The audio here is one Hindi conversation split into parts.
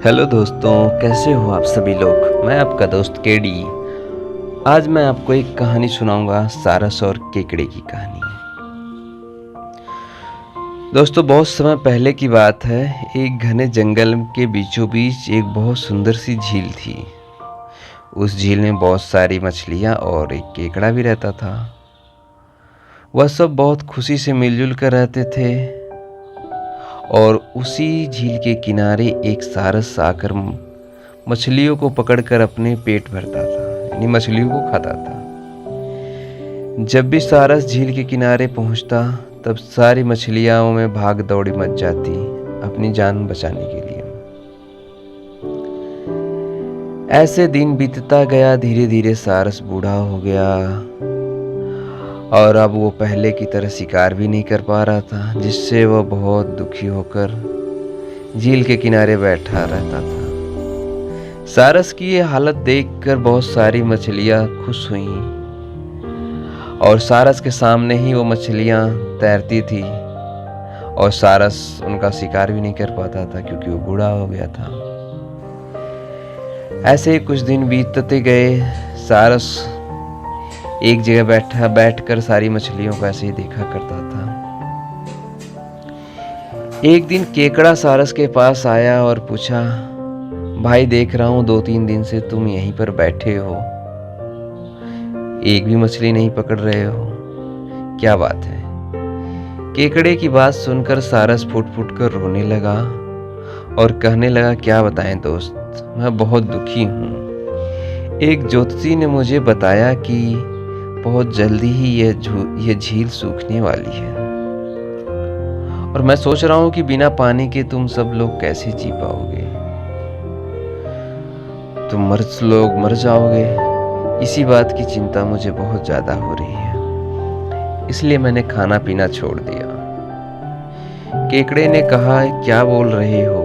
हेलो दोस्तों, कैसे हो आप सभी लोग। मैं आपका दोस्त केडी। आज मैं आपको एक कहानी सुनाऊंगा, सारस और केकड़े की कहानी। दोस्तों, बहुत समय पहले की बात है। एक घने जंगल के बीचों बीच एक बहुत सुंदर सी झील थी। उस झील में बहुत सारी मछलियां और एक केकड़ा भी रहता था। वह सब बहुत खुशी से मिलजुल कर रहते थे। और उसी झील के किनारे एक सारस आकर मछलियों को पकड़कर अपने पेट भरता था, यानी मछलियों को खाता था। जब भी सारस झील के किनारे पहुंचता, तब सारी मछलियां में भाग दौड़ी मच जाती अपनी जान बचाने के लिए। ऐसे दिन बीतता गया। धीरे धीरे सारस बूढ़ा हो गया और अब वो पहले की तरह शिकार भी नहीं कर पा रहा था, जिससे वह बहुत दुखी होकर झील के किनारे बैठा रहता था। सारस की ये हालत देखकर बहुत सारी मछलियां खुश हुईं और सारस के सामने ही वो मछलियां तैरती थी। और सारस उनका शिकार भी नहीं कर पाता था, क्योंकि वो बूढ़ा हो गया था। ऐसे ही कुछ दिन बीतते गए। सारस एक जगह बैठकर सारी मछलियों को ऐसे ही देखा करता था। एक दिन केकड़ा सारस के पास आया और पूछा, भाई, देख रहा हूं 2-3 दिन से तुम यहीं पर बैठे हो, एक भी मछली नहीं पकड़ रहे हो, क्या बात है। केकड़े की बात सुनकर सारस फुट फुट कर रोने लगा और कहने लगा, क्या बताएं दोस्त, मैं बहुत दुखी हूँ। एक ज्योतिषी ने मुझे बताया कि बहुत जल्दी ही यह झील सूखने वाली है और मैं सोच रहा हूँ कि बिना पानी के तुम सब लोग कैसे जी पाओगे। तुम लोग मर जाओगे। इसी बात की चिंता मुझे बहुत ज्यादा हो रही है, इसलिए मैंने खाना पीना छोड़ दिया। केकड़े ने कहा, क्या बोल रहे हो,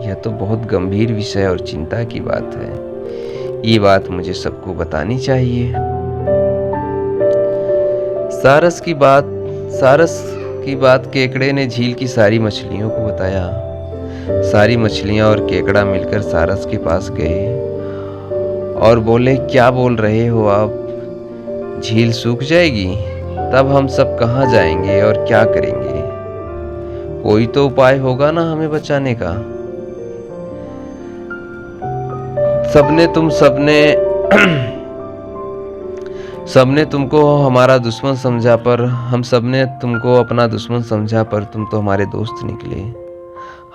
यह तो बहुत गंभीर विषय और चिंता की बात है। ये बात मुझे सबको बतानी चाहिए। सारस की बात केकड़े ने झील की सारी मछलियों को बताया। सारी मछलियां और केकड़ा मिलकर सारस के पास गए और बोले, क्या बोल रहे हो आप, झील सूख जाएगी, तब हम सब कहाँ जाएंगे और क्या करेंगे। कोई तो उपाय होगा ना हमें बचाने का। सबने तुमको हमारा दुश्मन समझा, पर हम सबने तुमको अपना दुश्मन समझा, पर तुम तो हमारे दोस्त निकले।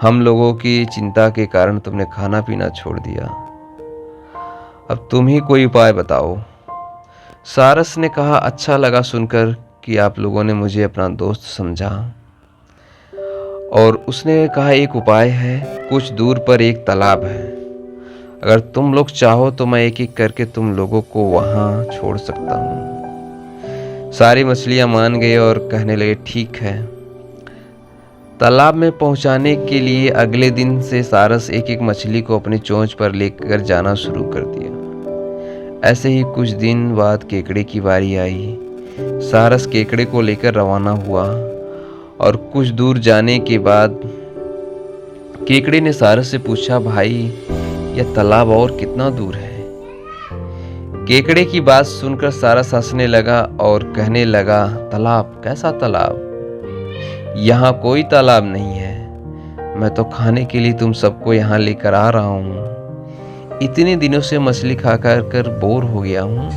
हम लोगों की चिंता के कारण तुमने खाना पीना छोड़ दिया। अब तुम ही कोई उपाय बताओ। सारस ने कहा, अच्छा लगा सुनकर कि आप लोगों ने मुझे अपना दोस्त समझा। और उसने कहा, एक उपाय है। कुछ दूर पर एक तालाब है। अगर तुम लोग चाहो तो मैं एक एक करके तुम लोगों को वहां छोड़ सकता हूँ। सारी मछलियां मान गए और कहने लगे, ठीक है। तालाब में पहुंचाने के लिए अगले दिन से सारस एक एक मछली को अपनी चोंच पर लेकर जाना शुरू कर दिया। ऐसे ही कुछ दिन बाद केकड़े की बारी आई। सारस केकड़े को लेकर रवाना हुआ और कुछ दूर जाने के बाद केकड़े ने सारस से पूछा, भाई, यह तालाब और कितना दूर है। केकड़े की बात सुनकर सारस हंसने लगा और कहने लगा, तालाब? कैसा तालाब? यहाँ कोई तालाब नहीं है। मैं तो खाने के लिए तुम सबको यहाँ लेकर आ रहा हूँ। इतने दिनों से मछली खा कर बोर हो गया हूँ।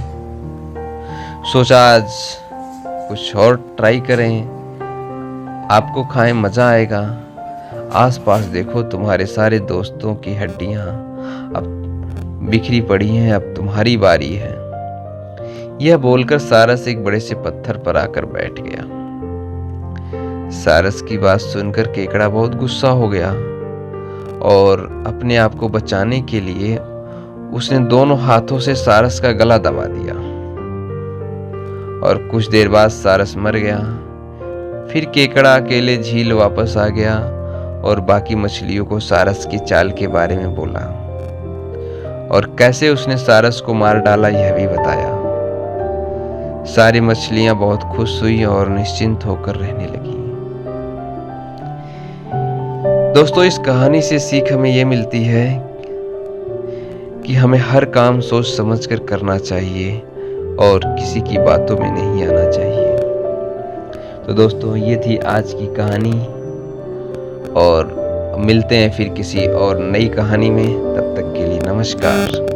सोचा आज कुछ और ट्राई करें, आपको खाएं, मजा आएगा। आसपास देखो, तुम्हारे सारे दोस्तों की हड्डियां अब बिखरी पड़ी हैं, अब तुम्हारी बारी है। यह बोलकर सारस एक बड़े से पत्थर पर आकर बैठ गया। सारस की बात सुनकर केकड़ा बहुत गुस्सा हो गया और अपने आप को बचाने के लिए उसने दोनों हाथों से सारस का गला दबा दिया। और कुछ देर बाद सारस मर गया। फिर केकड़ा अकेले झील वापस आ गया और बाकी मछलियों को सारस की चाल के बारे में बोला और कैसे उसने सारस को मार डाला यह भी बताया। सारी मछलियां बहुत खुश हुई और निश्चिंत होकर रहने लगी। दोस्तों, इस कहानी से सीख हमें यह मिलती है कि हमें हर काम सोच समझ कर करना चाहिए और किसी की बातों में नहीं आना चाहिए। तो दोस्तों, ये थी आज की कहानी और मिलते हैं फिर किसी और नई कहानी में। तब तक के लिए नमस्कार।